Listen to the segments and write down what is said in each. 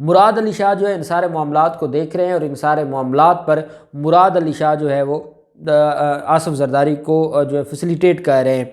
مراد علی شاہ جو ہے ان سارے معاملات کو دیکھ رہے ہیں اور ان سارے معاملات پر مراد علی شاہ جو ہے وہ آصف زرداری کو جو ہے فیسیلیٹیٹ کر رہے ہیں۔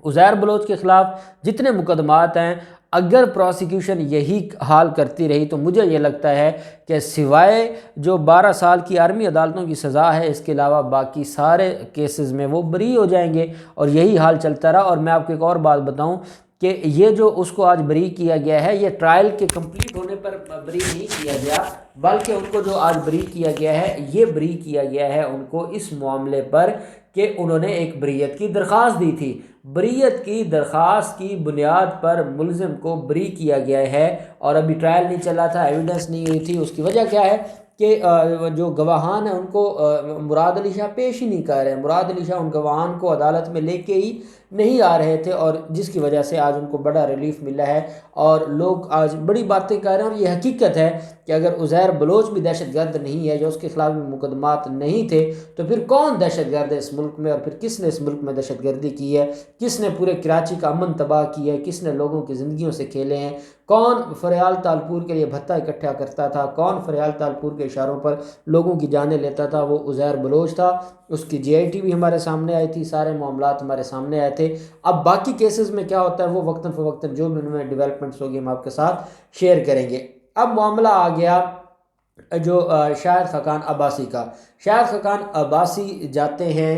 عزیر بلوچ کے خلاف جتنے مقدمات ہیں، اگر پروسیکیوشن یہی حال کرتی رہی تو مجھے یہ لگتا ہے کہ سوائے جو 12 سال کی آرمی عدالتوں کی سزا ہے، اس کے علاوہ باقی سارے کیسز میں وہ بری ہو جائیں گے، اور یہی حال چلتا رہا۔ اور میں آپ کو ایک اور بات بتاؤں کہ یہ جو اس کو آج بری کیا گیا ہے، یہ ٹرائل کے کمپلیٹ ہونے پر بری نہیں کیا گیا، بلکہ ان کو جو آج بری کیا گیا ہے، یہ بری کیا گیا ہے ان کو اس معاملے پر کہ انہوں نے ایک بریت کی درخواست دی تھی۔ بریت کی درخواست کی بنیاد پر ملزم کو بری کیا گیا ہے، اور ابھی ٹرائل نہیں چلا تھا، ایویڈنس نہیں ہوئی تھی۔ اس کی وجہ کیا ہے کہ جو گواہان ہیں ان کو مراد علی شاہ پیش ہی نہیں کر رہے ہیں۔ مراد علی شاہ ان گواہان کو عدالت میں لے کے ہی نہیں آ رہے تھے، اور جس کی وجہ سے آج ان کو بڑا ریلیف ملا ہے، اور لوگ آج بڑی باتیں کہہ رہے ہیں۔ اور یہ حقیقت ہے کہ اگر عزیر بلوچ بھی دہشت گرد نہیں ہے، جو اس کے خلاف بھی مقدمات نہیں تھے، تو پھر کون دہشت گرد ہے اس ملک میں، اور پھر کس نے اس ملک میں دہشت گردی کی ہے؟ کس نے پورے کراچی کا امن تباہ کیا ہے؟ کس نے لوگوں کی زندگیوں سے کھیلے ہیں؟ کون فریال تالپور کے لیے بھتہ اکٹھا کرتا تھا؟ کون فریال تالپور کے اشاروں پر لوگوں کی جانیں لیتا تھا؟ وہ عزیر بلوچ تھا۔ اس کی جی آئی ٹی بھی ہمارے سامنے آئی تھی، سارے معاملات ہمارے سامنے آئے تھے۔ اب باقی کیسز میں کیا ہوتا ہے وہ وقتاً فوقتاً جو بھی ان میں ڈیولپمنٹس ہوگی ہم آپ کے ساتھ شیئر کریں گے۔ اب معاملہ آ گیا جو شاہد خاقان عباسی کا۔ شاہد خاقان عباسی جاتے ہیں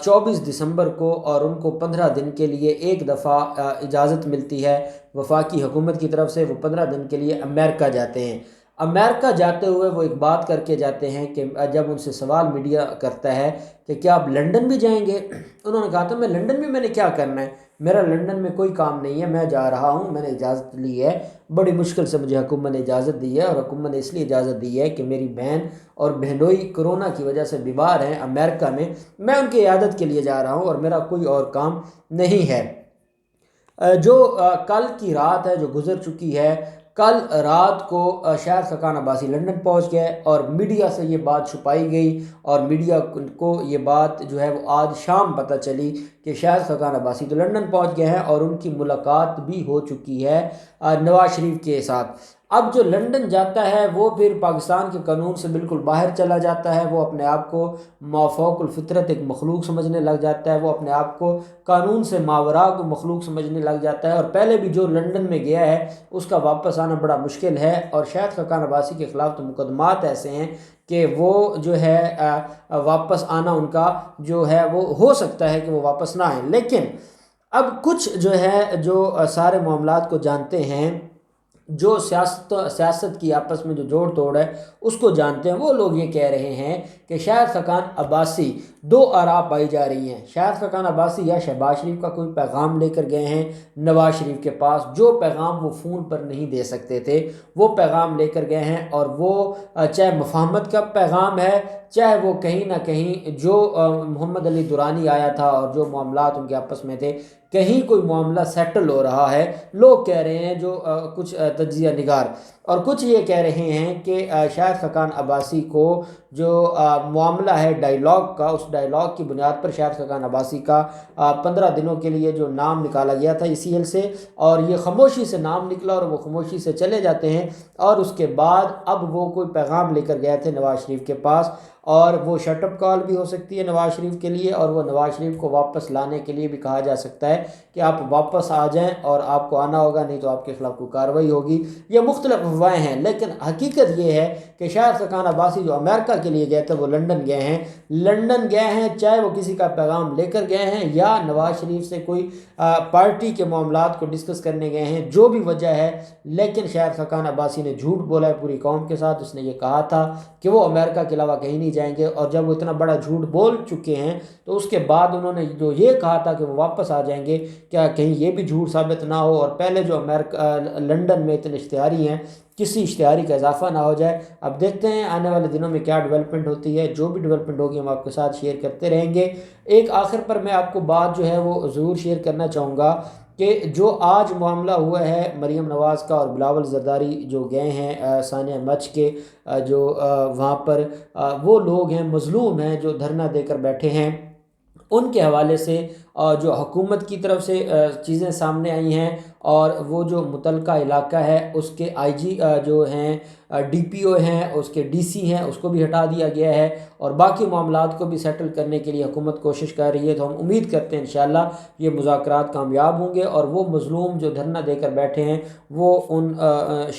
24 دسمبر کو، اور ان کو 15 دن کے لیے ایک دفعہ اجازت ملتی ہے وفاقی حکومت کی طرف سے۔ وہ 15 دن کے لیے امریکہ جاتے ہیں۔ امریکہ جاتے ہوئے وہ ایک بات کر کے جاتے ہیں کہ جب ان سے سوال میڈیا کرتا ہے کہ کیا آپ لنڈن بھی جائیں گے، انہوں نے کہا تھا میں لنڈن میں نے کیا کرنا ہے، میرا لنڈن میں کوئی کام نہیں ہے، میں جا رہا ہوں، میں نے اجازت لی ہے، بڑی مشکل سے مجھے حکومت نے اجازت دی ہے، اور حکومت نے اس لیے اجازت دی ہے کہ میری بہن اور بہنوئی کرونا کی وجہ سے بیمار ہیں امریکہ میں ان کی عیادت کے لیے جا رہا ہوں، اور میرا کوئی اور کام نہیں ہے۔ جو کل کی رات ہے جو گزر چکی ہے، کل رات کو شاہد خاقان عباسی لنڈن پہنچ گئے، اور میڈیا سے یہ بات چھپائی گئی، اور میڈیا کو یہ بات جو ہے وہ آج شام پتہ چلی کہ شاہد خاقان عباسی تو لنڈن پہنچ گئے ہیں، اور ان کی ملاقات بھی ہو چکی ہے نواز شریف کے ساتھ۔ اب جو لنڈن جاتا ہے وہ پھر پاکستان کے قانون سے بالکل باہر چلا جاتا ہے، وہ اپنے آپ کو مافوق الفطرت ایک مخلوق سمجھنے لگ جاتا ہے، وہ اپنے آپ کو قانون سے ماوراء کو مخلوق سمجھنے لگ جاتا ہے، اور پہلے بھی جو لنڈن میں گیا ہے اس کا واپس آنا بڑا مشکل ہے۔ اور شاہد خاقان عباسی کے خلاف تو مقدمات ایسے ہیں کہ وہ جو ہے واپس آنا ان کا جو ہے وہ ہو سکتا ہے کہ وہ واپس نہ آئیں۔ لیکن اب کچھ جو ہے جو سارے معاملات کو جانتے ہیں، جو سیاست کی آپس میں جو جوڑ توڑ ہے اس کو جانتے ہیں، وہ لوگ یہ کہہ رہے ہیں کہ شاہد خاقان عباسی دو آراء پائی جا رہی ہیں۔ شاہد خاقان عباسی یا شہباز شریف کا کوئی پیغام لے کر گئے ہیں نواز شریف کے پاس، جو پیغام وہ فون پر نہیں دے سکتے تھے، وہ پیغام لے کر گئے ہیں، اور وہ چاہے مفاہمت کا پیغام ہے، چاہے وہ کہیں نہ کہیں جو محمد علی دورانی آیا تھا اور جو معاملات ان کے آپس میں تھے، کہیں کوئی معاملہ سیٹل ہو رہا ہے۔ لوگ کہہ رہے ہیں جو کچھ تجزیہ نگار، اور کچھ یہ کہہ رہے ہیں کہ شاہد خاقان عباسی کو جو معاملہ ہے ڈائیلاگ کا، اس ڈائیلاگ کی بنیاد پر شاہد خاقان عباسی کا 15 دنوں کے لیے جو نام نکالا گیا تھا اسی ایل سے، اور یہ خاموشی سے نام نکلا اور وہ خاموشی سے چلے جاتے ہیں، اور اس کے بعد اب وہ کوئی پیغام لے کر گئے تھے نواز شریف کے پاس، اور وہ شٹ اپ کال بھی ہو سکتی ہے نواز شریف کے لیے، اور وہ نواز شریف کو واپس لانے کے لیے بھی کہا جا سکتا ہے کہ آپ واپس آ جائیں اور آپ کو آنا ہوگا، نہیں تو آپ کے خلاف کوئی کارروائی ہوگی۔ یہ مختلف افواہیں ہیں، لیکن حقیقت یہ ہے کہ شاہد خاقان عباسی جو امریکہ کے لیے گئے تھے وہ لنڈن گئے ہیں۔ لنڈن گئے ہیں چاہے وہ کسی کا پیغام لے کر گئے ہیں یا نواز شریف سے کوئی پارٹی کے معاملات کو ڈسکس کرنے گئے ہیں، جو بھی وجہ ہے، لیکن شاہد خاقان عباسی نے جھوٹ بولا ہے پوری قوم کے ساتھ۔ اس نے یہ کہا تھا کہ وہ امریکہ کے علاوہ کہیں نہیں جائیں گے، اور جب وہ اتنا بڑا جھوٹ بول چکے ہیں تو اس کے بعد انہوں نے جو یہ کہا تھا کہ وہ واپس آ جائیں گے، کیا کہیں یہ بھی جھوٹ ثابت نہ ہو، اور پہلے جو لنڈن میں اتنے اشتہاری ہیں کسی اشتہاری کا اضافہ نہ ہو جائے۔ اب دیکھتے ہیں آنے والے دنوں میں کیا ڈیولپمنٹ ہوتی ہے، جو بھی ڈیولپمنٹ ہوگی ہم آپ کے ساتھ شیئر کرتے رہیں گے۔ ایک آخر پر میں آپ کو بات جو ہے وہ ضرور شیئر کرنا چاہوں گا کہ جو آج معاملہ ہوا ہے مریم نواز کا اور بلاول زرداری جو گئے ہیں ثانیہ مچ کے جو وہاں پر وہ لوگ ہیں مظلوم ہیں جو دھرنا دے کر بیٹھے ہیں، ان کے حوالے سے جو حکومت کی طرف سے چیزیں سامنے آئی ہیں، اور وہ جو متعلقہ علاقہ ہے اس کے آئی جی جو ہیں، ڈی پی او ہیں، اس کے ڈی سی ہیں، اس کو بھی ہٹا دیا گیا ہے، اور باقی معاملات کو بھی سیٹل کرنے کے لیے حکومت کوشش کر رہی ہے۔ تو ہم امید کرتے ہیں انشاءاللہ یہ مذاکرات کامیاب ہوں گے، اور وہ مظلوم جو دھرنا دے کر بیٹھے ہیں وہ ان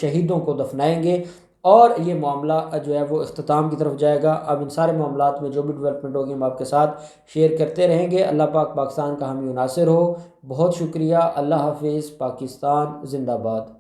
شہیدوں کو دفنائیں گے، اور یہ معاملہ جو ہے وہ اختتام کی طرف جائے گا۔ اب ان سارے معاملات میں جو بھی ڈیولپمنٹ ہوگی ہم آپ کے ساتھ شیئر کرتے رہیں گے۔ اللہ پاک پاکستان کا حامی و ناصر ہو۔ بہت شکریہ۔ اللہ حافظ۔ پاکستان زندہ باد۔